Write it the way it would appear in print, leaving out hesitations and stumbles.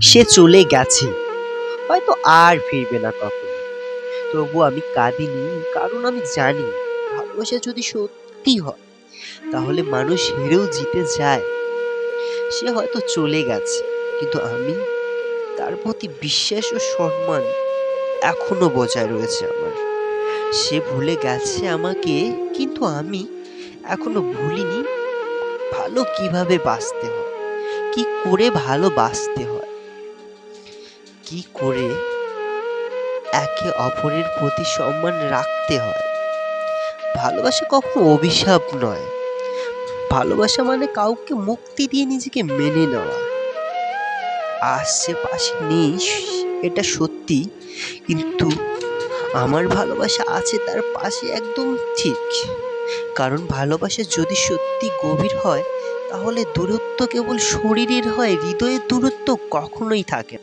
সে চলে গেছে, হয়তো আর ফিরবে না কখনো। তবু আমি কাঁদিনি, কারণ আমি জানি ভালোবাসা যদি সত্যি হয় তাহলে মানুষ হেরেও জিতে যায়। সে হয়তো চলে গেছে, কিন্তু আমি তার প্রতি বিশ্বাস ও সম্মান এখনো বজায় রয়েছে আমার। সে ভুলে গেছে আমাকে, কিন্তু আমি এখনো ভুলিনি ভালো কিভাবে বাঁচতে হয়, কি করে ভালোবাসতে হয়, কি করে একে অপরের প্রতি সম্মান রাখতে হয়। ভালোবাসা কখনো অভিশাপ নয়। ভালোবাসা মানে কাউকে মুক্তি দিয়ে নিজেকে মেনে নেওয়া। আশেপাশে নেই এটা সত্যি, কিন্তু আমার ভালোবাসা আছে তার পাশে, একদম ঠিক। কারণ ভালোবাসা যদি সত্যি গভীর হয় তাহলে দূরত্ব কেবল শরীরের হয়, হৃদয়ের দূরত্ব কখনোই থাকে না।